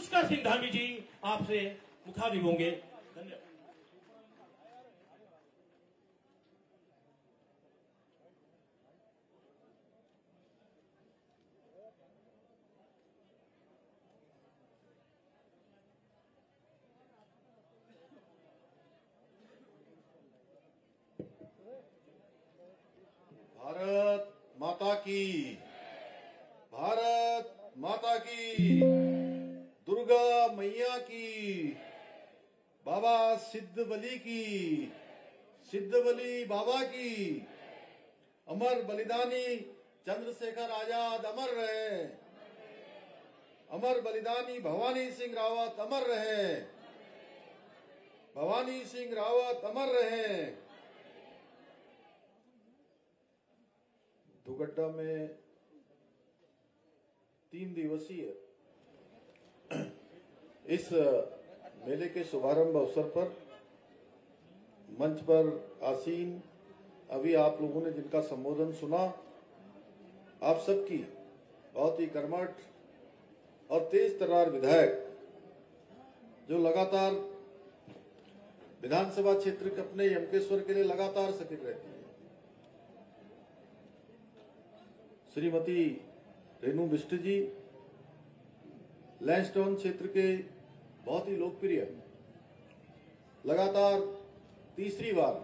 पुष्कर सिंह धामी जी आपसे मुखातिब होंगे। धन्यवाद। भारत माता की, भारत माता की, दुर्गा मैया की, बाबा सिद्धबली की, सिद्धबली बाबा की, अमर बलिदानी चंद्रशेखर आजाद अमर रहे, अमर बलिदानी भवानी सिंह रावत अमर रहे, भवानी सिंह रावत अमर रहे। दुगड्डा में 3 दिवसीय इस मेले के शुभारंभ अवसर पर मंच पर आसीन अभी आप लोगों ने जिनका संबोधन सुना, आप सबकी बहुत ही कर्मठ और तेज तर्रार विधायक जो लगातार विधानसभा क्षेत्र के अपने यमकेश्वर के लिए लगातार सक्रिय रहती है, श्रीमती रेणु बिष्ट जी लैंसडाउन क्षेत्र के बहुत ही लोकप्रिय, लगातार तीसरी बार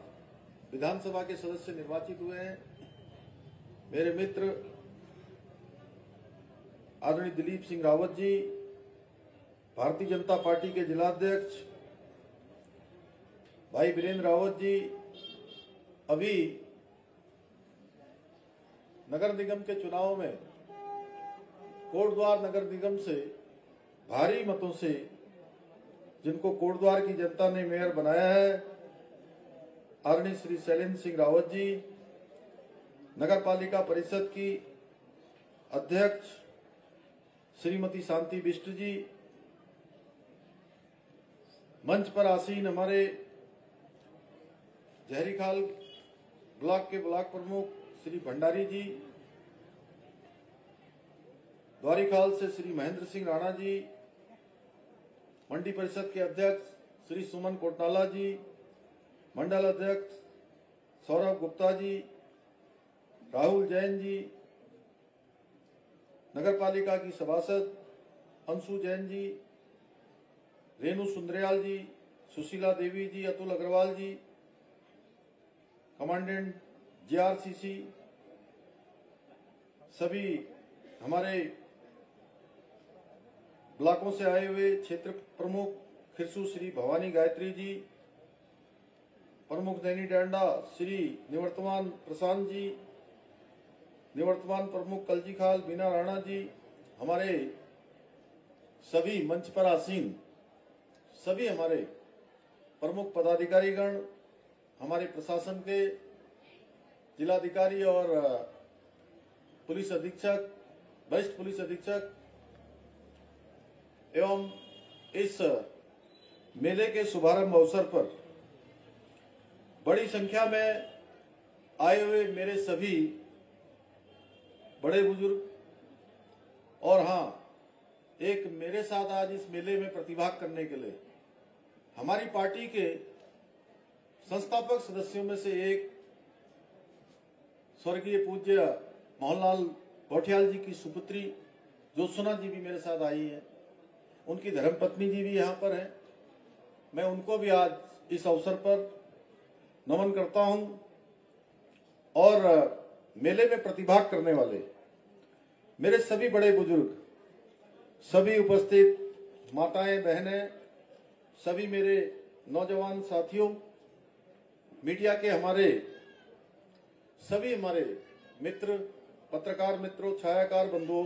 विधानसभा के सदस्य निर्वाचित हुए हैं, मेरे मित्र आदरणीय दिलीप सिंह रावत जी, भारतीय जनता पार्टी के जिलाध्यक्ष भाई वीरेंद्र रावत जी, अभी नगर निगम के चुनाव में कोटद्वार नगर निगम से भारी मतों से जिनको कोटद्वार की जनता ने मेयर बनाया है, आदरणीय श्री शैलेंद्र सिंह रावत जी, नगर पालिका परिषद की अध्यक्ष श्रीमती शांति बिष्ट जी, मंच पर आसीन हमारे जहरीखाल ब्लॉक के ब्लॉक प्रमुख श्री भंडारी जी, द्वारीखाल से श्री महेंद्र सिंह राणा जी, मंडी परिषद के अध्यक्ष श्री सुमन कोटनाला जी, मंडल अध्यक्ष सौरभ गुप्ता जी, राहुल जैन जी, नगर पालिका की सभासद अंशु जैन जी, रेणु सुंदरयाल जी, सुशीला देवी जी, अतुल अग्रवाल जी, कमांडेंट जीआरसीसी, सभी हमारे ब्लॉकों से आए हुए क्षेत्र प्रमुख खिरसू श्री भवानी गायत्री जी, प्रमुख नैनी डांडा श्री निवर्तमान प्रशांत जी, निवर्तमान प्रमुख कलजीखाल बीना राणा जी, हमारे सभी मंच पर आसीन सभी हमारे प्रमुख पदाधिकारीगण, हमारे प्रशासन के जिलाधिकारी और पुलिस अधीक्षक, वरिष्ठ पुलिस अधीक्षक एवं इस मेले के शुभारंभ अवसर पर बड़ी संख्या में आए हुए मेरे सभी बड़े बुजुर्ग और हाँ, एक मेरे साथ आज इस मेले में प्रतिभाग करने के लिए हमारी पार्टी के संस्थापक सदस्यों में से एक स्वर्गीय पूज्य मोहनलाल गौठियाल जी की सुपुत्री ज्योत्सना जी भी मेरे साथ आई है, उनकी धर्मपत्नी जी भी यहाँ पर हैं। मैं उनको भी आज इस अवसर पर नमन करता हूं और मेले में प्रतिभाग करने वाले मेरे सभी बड़े बुजुर्ग, सभी उपस्थित माताएं बहनें, सभी मेरे नौजवान साथियों, मीडिया के हमारे सभी हमारे मित्र, पत्रकार मित्रों, छायाकार बंधुओं,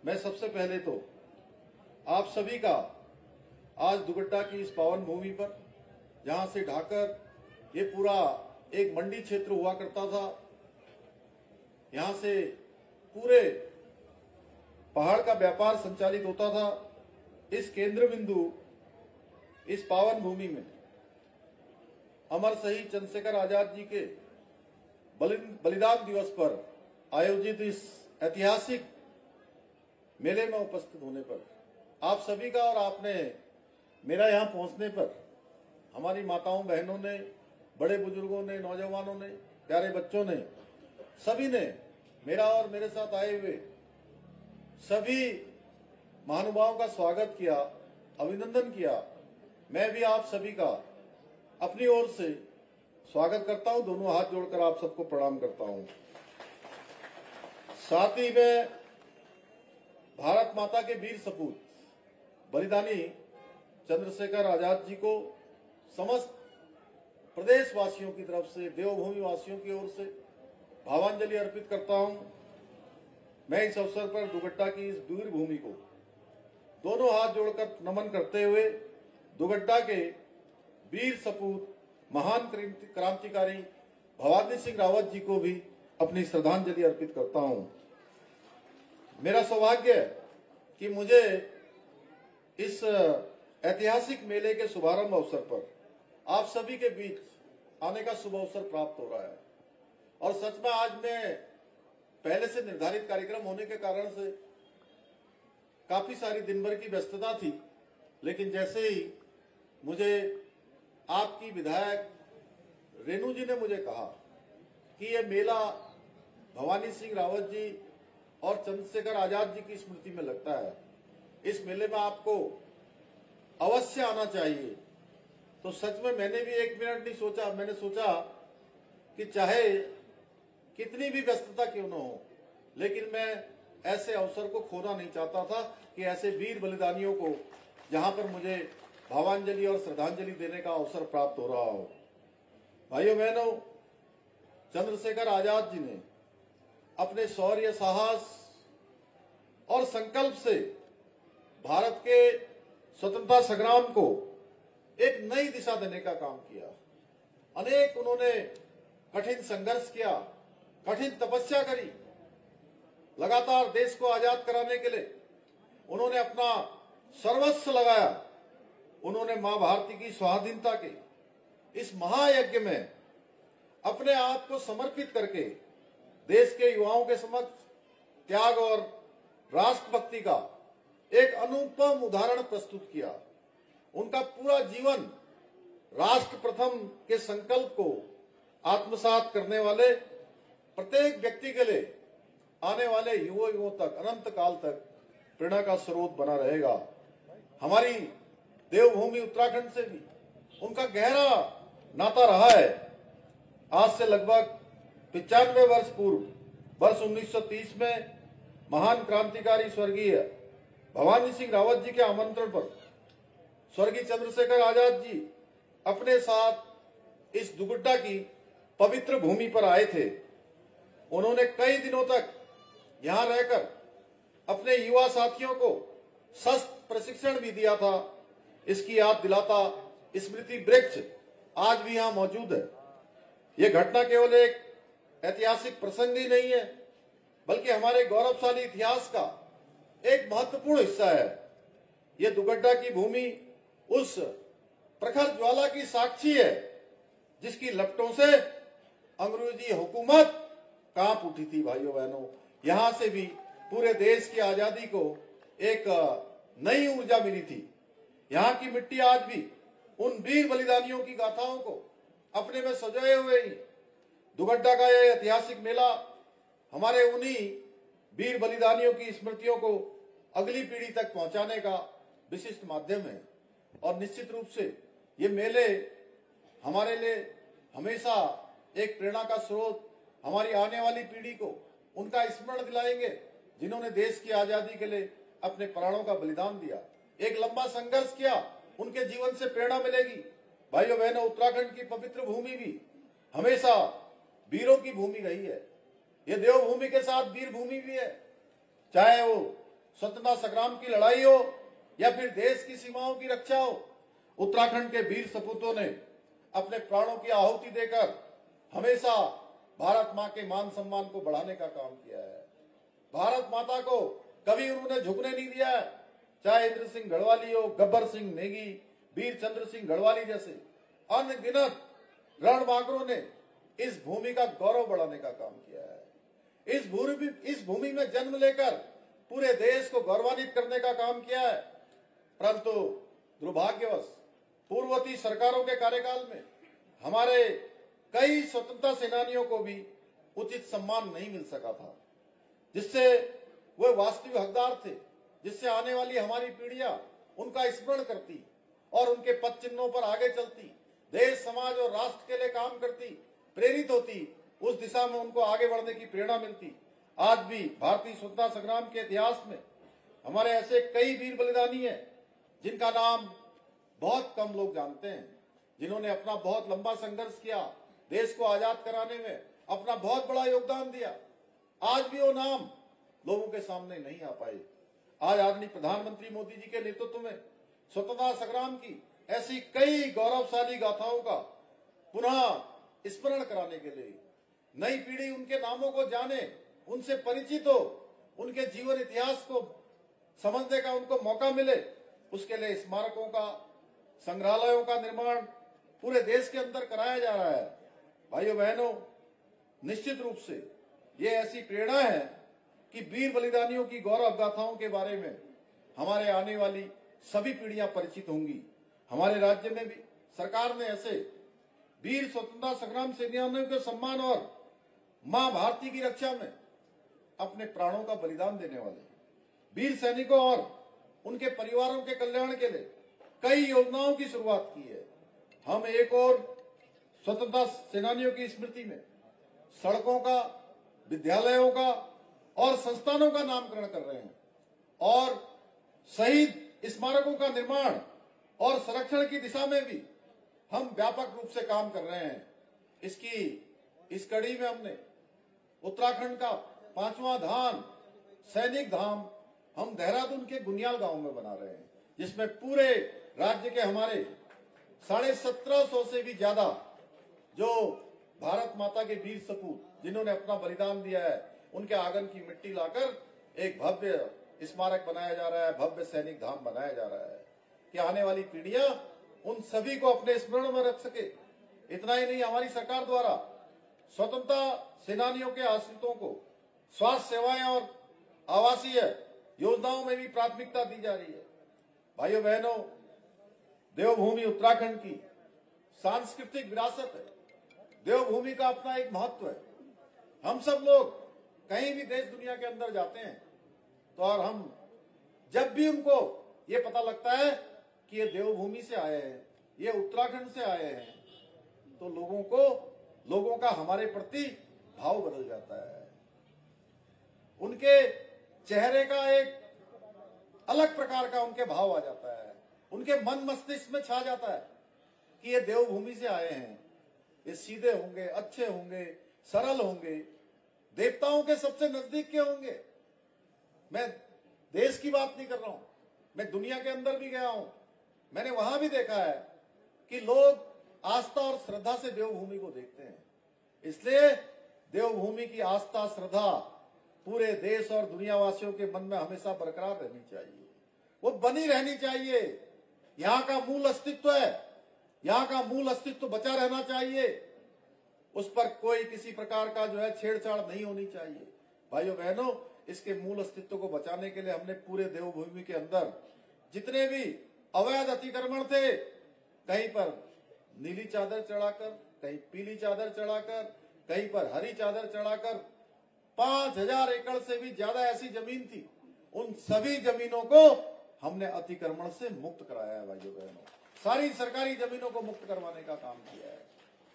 मैं सबसे पहले तो आप सभी का आज दुगड्डा की इस पावन भूमि पर, जहां से ढाकर ये पूरा एक मंडी क्षेत्र हुआ करता था, यहां से पूरे पहाड़ का व्यापार संचालित होता था, इस केंद्र बिंदु इस पावन भूमि में अमर शहीद चंद्रशेखर आजाद जी के बलिदान दिवस पर आयोजित इस ऐतिहासिक मेले में उपस्थित होने पर आप सभी का और आपने मेरा यहाँ पहुंचने पर हमारी माताओं बहनों ने, बड़े बुजुर्गों ने, नौजवानों ने, प्यारे बच्चों ने, सभी ने मेरा और मेरे साथ आए हुए सभी महानुभावों का स्वागत किया, अभिनंदन किया। मैं भी आप सभी का अपनी ओर से स्वागत करता हूं, दोनों हाथ जोड़कर आप सबको प्रणाम करता हूं। साथ ही में भारत माता के वीर सपूत बलिदानी चंद्रशेखर आजाद जी को समस्त प्रदेश वासियों की तरफ से, देवभूमि वासियों की ओर से भावांजलि अर्पित करता हूं। मैं इस अवसर पर दुगड्डा की इस वीर भूमि को दोनों हाथ जोड़कर नमन करते हुए दुगड्डा के वीर सपूत महान क्रांतिकारी भवानी सिंह रावत जी को भी अपनी श्रद्धांजलि अर्पित करता हूं। मेरा सौभाग्य है कि मुझे इस ऐतिहासिक मेले के शुभारंभ अवसर पर आप सभी के बीच आने का शुभ अवसर प्राप्त हो रहा है। और सच में आज मैं पहले से निर्धारित कार्यक्रम होने के कारण से काफी सारी दिन भर की व्यस्तता थी, लेकिन जैसे ही मुझे आपकी विधायक रेणु जी ने मुझे कहा कि ये मेला भवानी सिंह रावत जी और चंद्रशेखर आजाद जी की स्मृति में लगता है, इस मेले में आपको अवश्य आना चाहिए, तो सच में मैंने भी एक मिनट नहीं सोचा। मैंने सोचा कि चाहे कितनी भी व्यस्तता क्यों न हो, लेकिन मैं ऐसे अवसर को खोना नहीं चाहता था कि ऐसे वीर बलिदानियों को जहां पर मुझे भावांजलि और श्रद्धांजलि देने का अवसर प्राप्त हो रहा हो। भाइयों बहनों, चंद्रशेखर आजाद जी ने अपने शौर्य, साहस और संकल्प से भारत के स्वतंत्रता संग्राम को एक नई दिशा देने का काम किया। अनेक उन्होंने कठिन संघर्ष किया, कठिन तपस्या करी। लगातार देश को आजाद कराने के लिए उन्होंने अपना सर्वस्व लगाया। उन्होंने मां भारती की स्वाधीनता के इस महायज्ञ में अपने आप को समर्पित करके देश के युवाओं के समक्ष त्याग और राष्ट्रभक्ति का एक अनुपम उदाहरण प्रस्तुत किया। उनका पूरा जीवन राष्ट्र प्रथम के संकल्प को आत्मसात करने वाले प्रत्येक व्यक्ति के लिए आने वाले युगों तक, अनंत काल तक प्रेरणा का स्रोत बना रहेगा। हमारी देवभूमि उत्तराखंड से भी उनका गहरा नाता रहा है। आज से लगभग 95 वर्ष पूर्व वर्ष 1930 में महान क्रांतिकारी स्वर्गीय भवानी सिंह रावत जी के आमंत्रण पर स्वर्गीय चंद्रशेखर आजाद जी अपने साथ इस दुगड्डा की पवित्र भूमि पर आए थे। उन्होंने कई दिनों तक यहां रहकर अपने युवा साथियों को शस्त्र प्रशिक्षण भी दिया था। इसकी याद दिलाता स्मृति वृक्ष आज भी यहां मौजूद है। यह घटना केवल एक ऐतिहासिक प्रसंग ही नहीं है, बल्कि हमारे गौरवशाली इतिहास का एक महत्वपूर्ण हिस्सा है। यह दुगड्डा की भूमि उस प्रखर ज्वाला की साक्षी है जिसकी लपटों से अंग्रेजी हुकूमत कांप उठी थी। भाइयों बहनों, यहां से भी पूरे देश की आजादी को एक नई ऊर्जा मिली थी। यहाँ की मिट्टी आज भी उन वीर बलिदानियों की गाथाओं को अपने में सजाए हुए ही। दुगड्डा का यह ऐतिहासिक मेला हमारे उन्हीं वीर बलिदानियों की स्मृतियों को अगली पीढ़ी तक पहुंचाने का विशिष्ट माध्यम है। और निश्चित रूप से ये मेले हमारे लिए हमेशा एक प्रेरणा का स्रोत, हमारी आने वाली पीढ़ी को उनका स्मरण दिलाएंगे जिन्होंने देश की आजादी के लिए अपने प्राणों का बलिदान दिया, एक लंबा संघर्ष किया। उनके जीवन से प्रेरणा मिलेगी। भाइयों बहनों, उत्तराखंड की पवित्र भूमि भी हमेशा वीरों की भूमि रही है। ये देवभूमि के साथ वीर भूमि भी है। चाहे वो स्वतंत्रता संग्राम की लड़ाई हो या फिर देश की सीमाओं की रक्षा हो, उत्तराखंड के वीर सपूतों ने अपने प्राणों की आहुति देकर हमेशा भारत मां के मान सम्मान को बढ़ाने का काम किया है। भारत माता को कभी उन्होंने झुकने नहीं दिया है। चाहे इंद्र सिंह गढ़वाली हो, गब्बर सिंह नेगी, वीर चंद्र सिंह गढ़वाली जैसे अनगिनत रणबांकुरों ने इस भूमि का गौरव बढ़ाने का काम किया है। इस भूमि में जन्म लेकर पूरे देश को गौरवान्वित करने का काम किया है। परंतु दुर्भाग्यवश पूर्ववर्ती सरकारों के कार्यकाल में हमारे कई स्वतंत्रता सेनानियों को भी उचित सम्मान नहीं मिल सका था, जिससे वे वास्तविक हकदार थे, जिससे आने वाली हमारी पीढ़ियां उनका स्मरण करती और उनके पद चिन्हों पर आगे चलती, देश समाज और राष्ट्र के लिए काम करती, प्रेरित होती, उस दिशा में उनको आगे बढ़ने की प्रेरणा मिलती। आज भी भारतीय स्वतंत्रता संग्राम के इतिहास में हमारे ऐसे कई वीर बलिदानी हैं जिनका नाम बहुत कम लोग जानते हैं, जिन्होंने अपना बहुत लंबा संघर्ष किया, देश को आजाद कराने में अपना बहुत बड़ा योगदान दिया। आज भी वो नाम लोगों के सामने नहीं आ पाए। आज आदरणीय प्रधानमंत्री मोदी जी के नेतृत्व में स्वतंत्रता संग्राम की ऐसी कई गौरवशाली गाथाओं का पुनः स्मरण कराने के लिए नई पीढ़ी उनके नामों को जाने, उनसे परिचित हो, उनके जीवन इतिहास को समझने का उनको मौका मिले, उसके लिए स्मारकों का, संग्रहालयों का निर्माण पूरे देश के अंदर कराया जा रहा है। भाइयों बहनों, निश्चित रूप से ये ऐसी प्रेरणा है कि वीर बलिदानियों की गौरव गाथाओं के बारे में हमारे आने वाली सभी पीढ़ियां परिचित होंगी। हमारे राज्य में भी सरकार ने ऐसे वीर स्वतंत्रता संग्राम सेनानियों के सम्मान और मां भारती की रक्षा में अपने प्राणों का बलिदान देने वाले वीर सैनिकों और उनके परिवारों के कल्याण के लिए कई योजनाओं की शुरुआत की है। हम एक और स्वतंत्रता सेनानियों की स्मृति में सड़कों का, विद्यालयों का और संस्थानों का नामकरण कर रहे हैं और शहीद स्मारकों का निर्माण और संरक्षण की दिशा में भी हम व्यापक रूप से काम कर रहे हैं। इस कड़ी में हमने उत्तराखंड का 5वां धाम, सैनिक धाम, हम देहरादून के गुनियाल गांव में बना रहे हैं, जिसमें पूरे राज्य के हमारे 1750 से भी ज्यादा जो भारत माता के वीर सपूत जिन्होंने अपना बलिदान दिया है, उनके आंगन की मिट्टी लाकर एक भव्य स्मारक बनाया जा रहा है, भव्य सैनिक धाम बनाया जा रहा है कि आने वाली पीढ़ियां उन सभी को अपने स्मरण में रख सके। इतना ही नहीं, हमारी सरकार द्वारा स्वतंत्रता सेनानियों के आश्रितों को स्वास्थ्य सेवाएं और आवासीय योजनाओं में भी प्राथमिकता दी जा रही है। भाइयों बहनों, देवभूमि उत्तराखंड की सांस्कृतिक विरासत है। देवभूमि का अपना एक महत्व है। हम सब लोग कहीं भी देश दुनिया के अंदर जाते हैं तो और हम जब भी उनको ये पता लगता है कि ये देवभूमि से आए हैं, ये उत्तराखंड से आए हैं, तो लोगों का हमारे प्रति भाव बदल जाता है। उनके चेहरे का एक अलग प्रकार का उनके भाव आ जाता है, उनके मन मस्तिष्क में छा जाता है कि ये देवभूमि से आए हैं, ये सीधे होंगे, अच्छे होंगे, सरल होंगे, देवताओं के सबसे नजदीक के होंगे। मैं देश की बात नहीं कर रहा हूं, मैं दुनिया के अंदर भी गया हूं, मैंने वहां भी देखा है कि लोग आस्था और श्रद्धा से देवभूमि को देखते हैं। इसलिए देवभूमि की आस्था, श्रद्धा पूरे देश और दुनियावासियों के मन में हमेशा बरकरार रहनी चाहिए, वो बनी रहनी चाहिए। यहाँ का मूल अस्तित्व है, यहाँ का मूल अस्तित्व बचा रहना चाहिए, उस पर कोई किसी प्रकार का जो है छेड़छाड़ नहीं होनी चाहिए। भाइयों बहनों, इसके मूल अस्तित्व को बचाने के लिए हमने पूरे देवभूमि के अंदर जितने भी अवैध अतिक्रमण थे, कहीं पर नीली चादर चढ़ाकर, कहीं पीली चादर चढ़ाकर, कहीं पर हरी चादर चढ़ाकर 5000 एकड़ से भी ज्यादा ऐसी जमीन थी, उन सभी जमीनों को हमने अतिक्रमण से मुक्त कराया है। भाइयों बहनों, सारी सरकारी जमीनों को मुक्त करवाने का काम किया है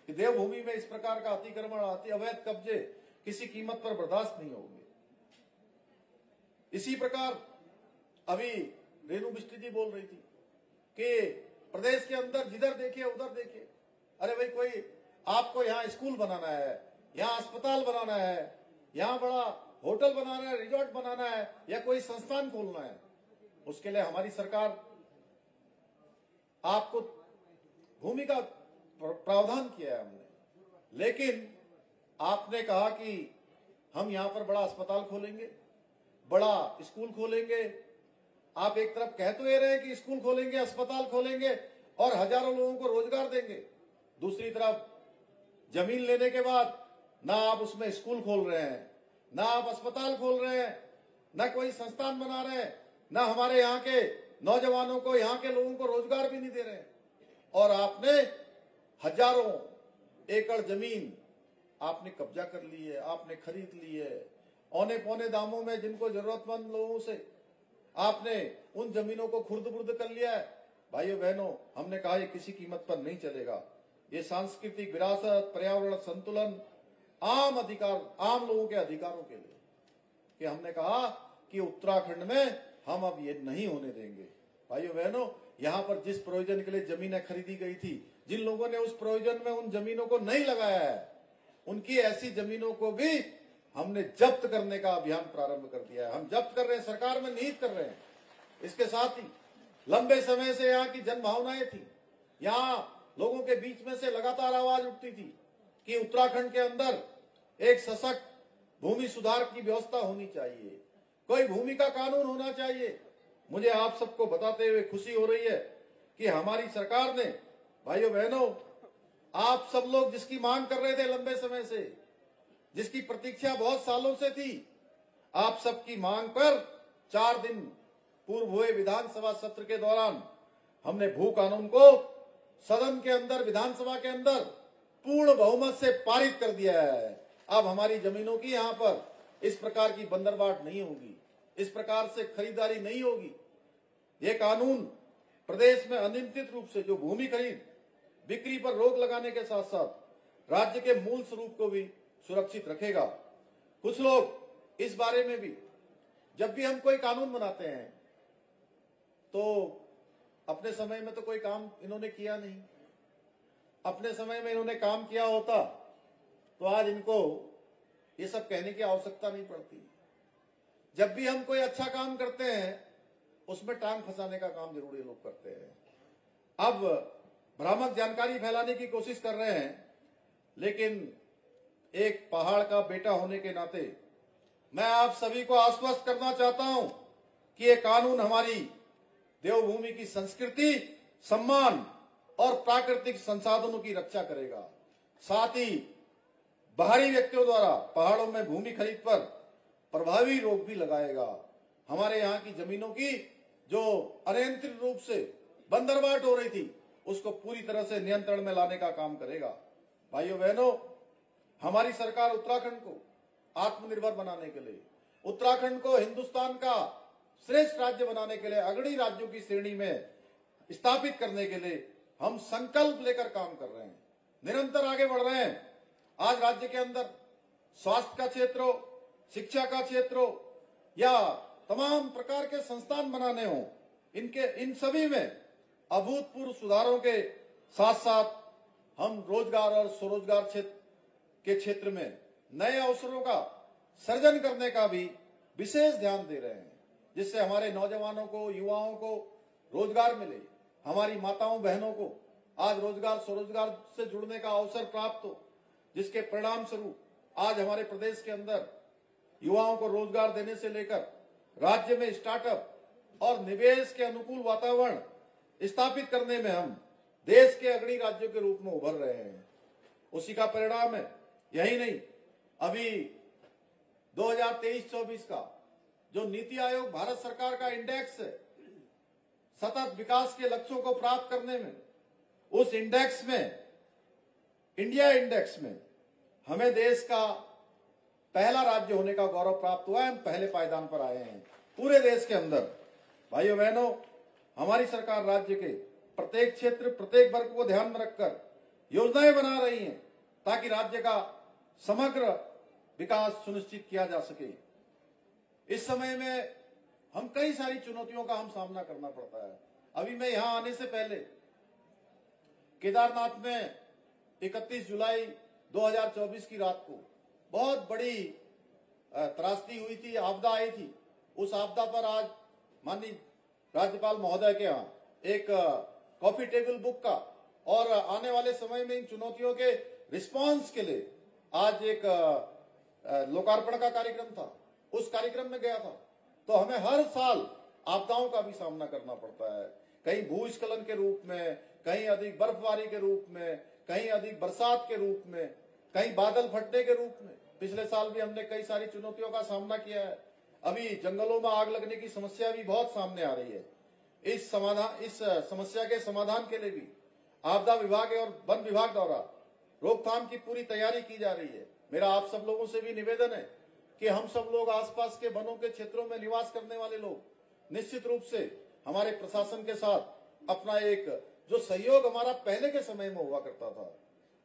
कि देवभूमि में इस प्रकार का अतिक्रमण, अवैध कब्जे किसी कीमत पर बर्दाश्त नहीं होंगे। इसी प्रकार अभी रेणु मिस्त्री जी बोल रही थी कि प्रदेश के अंदर जिधर देखिए उधर देखिए, अरे भाई कोई आपको यहाँ स्कूल बनाना है, यहाँ अस्पताल बनाना है, यहाँ बड़ा होटल बनाना है, रिजॉर्ट बनाना है, या कोई संस्थान खोलना है, उसके लिए हमारी सरकार आपको भूमि का प्रावधान किया है हमने। लेकिन आपने कहा कि हम यहाँ पर बड़ा अस्पताल खोलेंगे, बड़ा स्कूल खोलेंगे। आप एक तरफ कह तो ये रहे हैं कि स्कूल खोलेंगे, अस्पताल खोलेंगे और हजारों लोगों को रोजगार देंगे, दूसरी तरफ जमीन लेने के बाद ना आप उसमें स्कूल खोल रहे हैं, ना आप अस्पताल खोल रहे हैं, ना कोई संस्थान बना रहे हैं, ना हमारे यहाँ के नौजवानों को, यहाँ के लोगों को रोजगार भी नहीं दे रहे। और आपने हजारों एकड़ जमीन आपने कब्जा कर ली है, आपने खरीद ली है औने पौने दामों में, जिनको जरूरतमंद लोगों से आपने उन जमीनों को खुर्द बुर्द कर लिया है। भाइयों बहनों, हमने कहा ये किसी कीमत पर नहीं चलेगा। ये सांस्कृतिक विरासत, पर्यावरण संतुलन, आम अधिकार, आम लोगों के अधिकारों के लिए, कि हमने कहा कि उत्तराखंड में हम अब ये नहीं होने देंगे। भाइयों बहनों, यहाँ पर जिस प्रयोजन के लिए जमीनें खरीदी गई थी, जिन लोगों ने उस प्रयोजन में उन जमीनों को नहीं लगाया है, उनकी ऐसी जमीनों को भी हमने जब्त करने का अभियान प्रारंभ कर दिया है। हम जब्त कर रहे हैं, सरकार में निहित कर रहे हैं। इसके साथ ही लंबे समय से यहाँ की जनभावनाएं थी, यहाँ लोगों के बीच में से लगातार आवाज उठती थी कि उत्तराखंड के अंदर एक सशक्त भूमि सुधार की व्यवस्था होनी चाहिए, कोई भूमि का कानून होना चाहिए। मुझे आप सबको बताते हुए खुशी हो रही है कि हमारी सरकार ने, भाइयों बहनों, आप सब लोग जिसकी मांग कर रहे थे लंबे समय से, जिसकी प्रतीक्षा बहुत सालों से थी, आप सबकी मांग पर 4 दिन पूर्व हुए विधानसभा सत्र के दौरान हमने भू कानून को सदन के अंदर, विधानसभा के अंदर पूर्ण बहुमत से पारित कर दिया है। अब हमारी जमीनों की यहाँ पर इस प्रकार की बंदरबाट नहीं होगी, इस प्रकार से खरीदारी नहीं होगी। ये कानून प्रदेश में अनियंत्रित रूप से जो भूमि खरीद बिक्री पर रोक लगाने के साथ साथ राज्य के मूल स्वरूप को भी सुरक्षित रखेगा। कुछ लोग इस बारे में भी, जब भी हम कोई कानून बनाते हैं तो अपने समय में तो कोई काम इन्होंने किया नहीं, अपने समय में इन्होंने काम किया होता तो आज इनको ये सब कहने की आवश्यकता नहीं पड़ती। जब भी हम कोई अच्छा काम करते हैं उसमें टांग फंसाने का काम जरूर ये लोग करते हैं। अब भ्रामक जानकारी फैलाने की कोशिश कर रहे हैं, लेकिन एक पहाड़ का बेटा होने के नाते मैं आप सभी को आश्वस्त करना चाहता हूं कि ये कानून हमारी देवभूमि की संस्कृति, सम्मान और प्राकृतिक संसाधनों की रक्षा करेगा। साथ ही बाहरी व्यक्तियों द्वारा पहाड़ों में भूमि खरीद पर प्रभावी रोक भी लगाएगा। हमारे यहाँ की जमीनों की जो अनियंत्रित रूप से बंदरबाट हो रही थी, उसको पूरी तरह से नियंत्रण में लाने का काम करेगा। भाइयों बहनों, हमारी सरकार उत्तराखंड को आत्मनिर्भर बनाने के लिए, उत्तराखंड को हिंदुस्तान का श्रेष्ठ राज्य बनाने के लिए, अग्रणी राज्यों की श्रेणी में स्थापित करने के लिए हम संकल्प लेकर काम कर रहे हैं, निरंतर आगे बढ़ रहे हैं। आज राज्य के अंदर स्वास्थ्य का क्षेत्र हो, शिक्षा का क्षेत्र हो या तमाम प्रकार के संस्थान बनाने हो, इन सभी में अभूतपूर्व सुधारों के साथ साथ हम रोजगार और स्वरोजगार के क्षेत्र में नए अवसरों का सृजन करने का भी विशेष ध्यान दे रहे हैं, जिससे हमारे नौजवानों को, युवाओं को रोजगार मिले, हमारी माताओं बहनों को आज रोजगार स्वरोजगार से जुड़ने का अवसर प्राप्त हो, जिसके परिणाम स्वरूप आज हमारे प्रदेश के अंदर युवाओं को रोजगार देने से लेकर राज्य में स्टार्टअप और निवेश के अनुकूल वातावरण स्थापित करने में हम देश के अग्रणी राज्यों के रूप में उभर रहे हैं। उसी का परिणाम है। यही नहीं, अभी 2023-24 का जो नीति आयोग भारत सरकार का इंडेक्स है सतत विकास के लक्ष्यों को प्राप्त करने में, उस इंडेक्स में, इंडिया इंडेक्स में हमें देश का पहला राज्य होने का गौरव प्राप्त हुआ है। हम पहले पायदान पर आए हैं पूरे देश के अंदर। भाइयों बहनों, हमारी सरकार राज्य के प्रत्येक क्षेत्र, प्रत्येक वर्ग को ध्यान में रखकर योजनाएं बना रही है ताकि राज्य का समग्र विकास सुनिश्चित किया जा सके। इस समय में हम कई सारी चुनौतियों का हम सामना करना पड़ता है। अभी मैं यहां आने से पहले केदारनाथ में 31 जुलाई 2024 की रात को बहुत बड़ी त्रासदी हुई थी, आपदा आई थी। उस आपदा पर आज माननीय राज्यपाल महोदय के यहाँ एक कॉफी टेबल बुक का और आने वाले समय में इन चुनौतियों के रिस्पांस के लिए आज एक लोकार्पण का कार्यक्रम था। उस कार्यक्रम में गया था। तो हमें हर साल आपदाओं का भी सामना करना पड़ता है, कहीं भूस्खलन के रूप में, कहीं अधिक बर्फबारी के रूप में, कहीं अधिक बरसात के रूप में, कहीं बादल फटने के रूप में। पिछले साल भी हमने कई सारी चुनौतियों का सामना किया है। अभी जंगलों में आग लगने की समस्या भी बहुत सामने आ रही है। इस समस्या के समाधान के लिए भी आपदा विभाग और वन विभाग द्वारा रोकथाम की पूरी तैयारी की जा रही है। मेरा आप सब लोगों से भी निवेदन है कि हम सब लोग आसपास के वनों के क्षेत्रों में निवास करने वाले लोग निश्चित रूप से हमारे प्रशासन के साथ अपना एक जो सहयोग हमारा पहले के समय में हुआ करता था,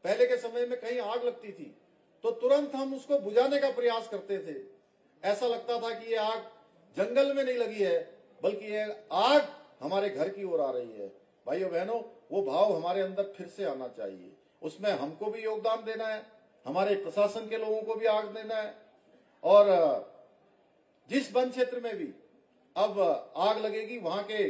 पहले के समय में कहीं आग लगती थी तो तुरंत हम उसको बुझाने का प्रयास करते थे। ऐसा लगता था कि ये आग जंगल में नहीं लगी है बल्कि ये आग हमारे घर की ओर आ रही है। भाइयों बहनों, वो भाव हमारे अंदर फिर से आना चाहिए। उसमें हमको भी योगदान देना है, हमारे प्रशासन के लोगों को भी आग देना है और जिस वन क्षेत्र में भी अब आग लगेगी वहां के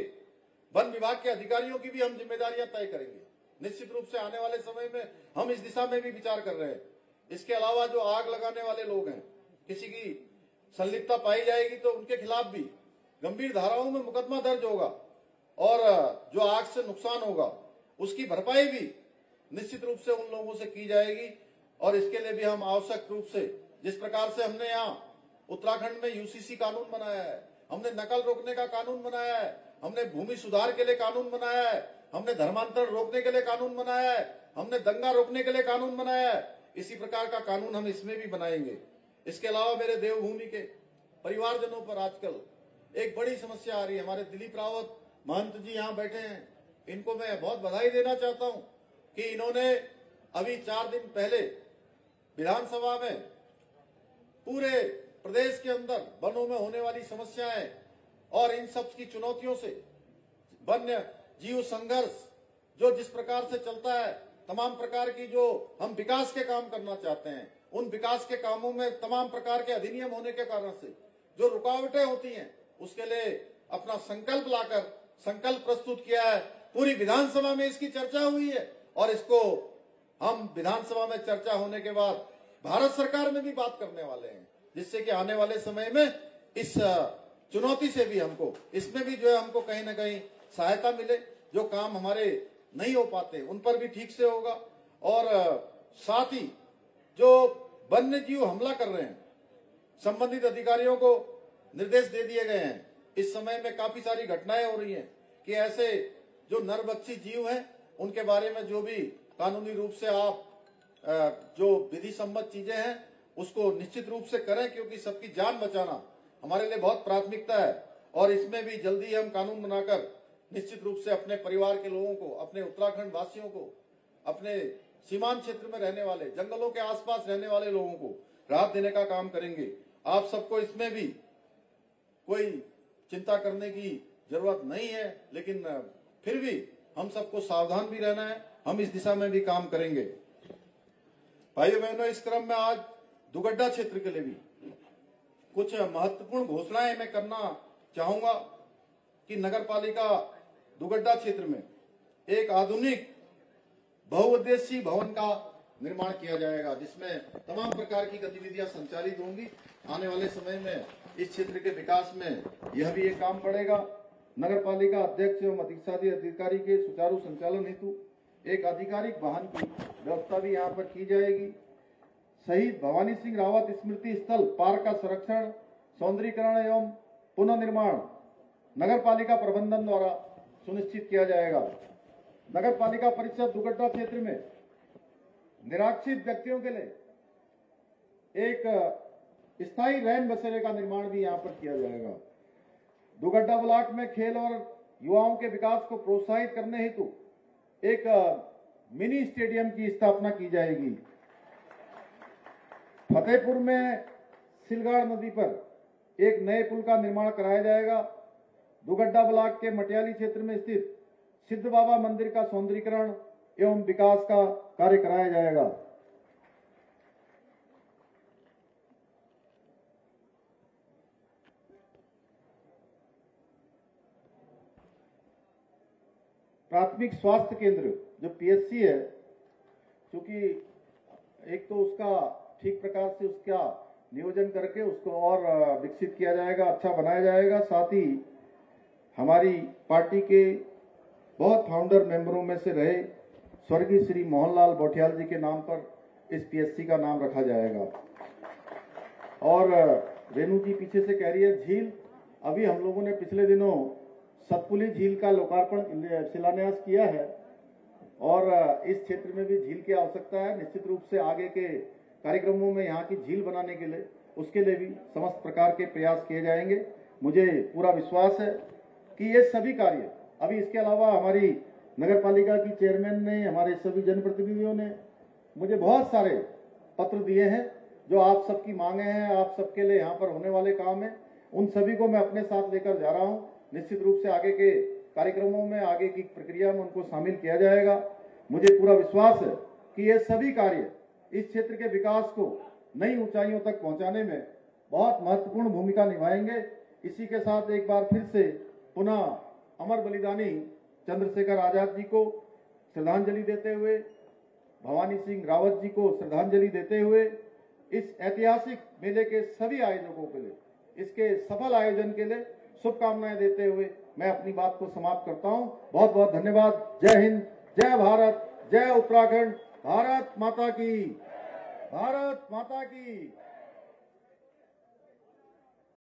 वन विभाग के अधिकारियों की भी हम जिम्मेदारियां तय करेंगे। निश्चित रूप से आने वाले समय में हम इस दिशा में भी विचार कर रहे हैं। इसके अलावा जो आग लगाने वाले लोग हैं, किसी की संलिप्तता पाई जाएगी तो उनके खिलाफ भी गंभीर धाराओं में मुकदमा दर्ज होगा और जो आग से नुकसान होगा उसकी भरपाई भी निश्चित रूप से उन लोगों से की जाएगी। और इसके लिए भी हम आवश्यक रूप से, जिस प्रकार से हमने यहाँ उत्तराखंड में यूसीसी कानून बनाया है, हमने नकल रोकने का कानून बनाया है, हमने भूमि सुधार के लिए कानून बनाया है, हमने धर्मांतरण रोकने के लिए कानून बनाया है, हमने दंगा रोकने के लिए कानून बनाया है, इसी प्रकार का कानून हम इसमें भी बनाएंगे। इसके अलावा मेरे देवभूमि के परिवारजनों पर आजकल एक बड़ी समस्या आ रही है। हमारे दिलीप रावत महंत जी यहाँ बैठे हैं, इनको मैं बहुत बधाई देना चाहता हूँ कि इन्होंने अभी 4 दिन पहले विधानसभा में पूरे प्रदेश के अंदर वनों में होने वाली समस्याएं और इन सब की चुनौतियों से वन्य जीव संघर्ष जो जिस प्रकार से चलता है, तमाम प्रकार की जो हम विकास के काम करना चाहते हैं, उन विकास के कामों में तमाम प्रकार के अधिनियम होने के कारण से जो रुकावटें होती हैं, उसके लिए अपना संकल्प लाकर संकल्प प्रस्तुत किया है। पूरी विधानसभा में इसकी चर्चा हुई है और इसको हम विधानसभा में चर्चा होने के बाद भारत सरकार में भी बात करने वाले हैं, जिससे कि आने वाले समय में इस चुनौती से भी हमको, इसमें भी जो है हमको कहीं ना कहीं सहायता मिले। जो काम हमारे नहीं हो पाते उन पर भी ठीक से होगा। और साथ ही जो वन्य जीव हमला कर रहे हैं, संबंधित अधिकारियों को निर्देश दे दिए गए हैं। इस समय में काफी सारी घटनाएं हो रही हैं कि ऐसे जो नरभक्षी जीव हैं उनके बारे में जो भी कानूनी रूप से आप जो विधि सम्मत चीजें हैं उसको निश्चित रूप से करें, क्योंकि सबकी जान बचाना हमारे लिए बहुत प्राथमिकता है। और इसमें भी जल्दी हम कानून बनाकर निश्चित रूप से अपने परिवार के लोगों को, अपने उत्तराखंड वासियों को, अपने सीमांत क्षेत्र में रहने वाले, जंगलों के आसपास रहने वाले लोगों को राहत देने का काम करेंगे। आप सबको इसमें भी कोई चिंता करने की जरूरत नहीं है, लेकिन फिर भी हम सबको सावधान भी रहना है। हम इस दिशा में भी काम करेंगे। भाइयों बहनों, इस क्रम में आज दुगड्डा क्षेत्र के लिए भी कुछ महत्वपूर्ण घोषणाएं मैं करना चाहूंगा कि नगर पालिका दुगड्डा क्षेत्र में एक आधुनिक बहुउद्देशीय भवन का निर्माण किया जाएगा, जिसमें तमाम प्रकार की गतिविधियां संचालित होंगी। आने वाले समय में इस क्षेत्र के विकास में यह भी एक काम पड़ेगा। नगर पालिका अध्यक्ष एवं अधिशासी अधिकारी के सुचारू संचालन हेतु एक आधिकारिक वाहन की व्यवस्था भी यहाँ पर की जाएगी। शहीद भवानी सिंह रावत स्मृति स्थल पार्क का संरक्षण, सौंदर्यीकरण एवं पुनर्निर्माण नगर पालिका प्रबंधन द्वारा सुनिश्चित किया जाएगा। नगर पालिका परिषद दुगड्डा क्षेत्र में निराश्रित व्यक्तियों के लिए एक स्थायी रैन बसेरे का निर्माण भी यहाँ पर किया जाएगा। दुगड्डा ब्लॉक में खेल और युवाओं के विकास को प्रोत्साहित करने हेतु एक मिनी स्टेडियम की स्थापना की जाएगी। फतेहपुर में सिलगाड़ नदी पर एक नए पुल का निर्माण कराया जाएगा। दुगड्डा ब्लॉक के मटियाली क्षेत्र में स्थित सिद्ध बाबा मंदिर का सौंदर्यीकरण एवं विकास का कार्य कराया जाएगा। प्राथमिक स्वास्थ्य केंद्र जो पीएचसी है, क्योंकि एक तो उसका ठीक प्रकार से उसका नियोजन करके उसको और विकसित किया जाएगा, अच्छा बनाया जाएगा। साथ ही हमारी पार्टी के बहुत फाउंडर मेंबरों में से रहे स्वर्गीय श्री मोहनलाल बोठियाल जी के नाम पर इस पीएचसी का नाम रखा जाएगा। और रेणु जी पीछे से कह रही है झील, अभी हम लोगों ने पिछले दिनों सतपुली झील का लोकार्पण शिलान्यास किया है और इस क्षेत्र में भी झील की आवश्यकता है। निश्चित रूप से आगे के कार्यक्रमों में यहाँ की झील बनाने के लिए उसके लिए भी समस्त प्रकार के प्रयास किए जाएंगे। मुझे पूरा विश्वास है कि ये सभी कार्य अभी इसके अलावा हमारी नगर पालिका की चेयरमैन ने, हमारे सभी जनप्रतिनिधियों ने मुझे बहुत सारे पत्र दिए हैं जो आप सबकी मांगे हैं, आप सबके लिए यहाँ पर होने वाले काम हैं, उन सभी को मैं अपने साथ लेकर जा रहा हूँ। निश्चित रूप से आगे के कार्यक्रमों में, आगे की प्रक्रिया में उनको शामिल किया जाएगा। मुझे पूरा विश्वास है कि ये सभी कार्य इस क्षेत्र के विकास को नई ऊंचाइयों तक पहुंचाने में बहुत महत्वपूर्ण भूमिका निभाएंगे। इसी के साथ एक बार फिर से पुनः अमर बलिदानी चंद्रशेखर आजाद जी को श्रद्धांजलि देते हुए, भवानी सिंह रावत जी को श्रद्धांजलि देते हुए, इस ऐतिहासिक मेले के सभी आयोजकों के लिए, इसके सफल आयोजन के लिए शुभकामनाएं देते हुए मैं अपनी बात को समाप्त करता हूं। बहुत बहुत धन्यवाद। जय हिंद, जय भारत, जय उत्तराखंड। भारत माता की, भारत माता की।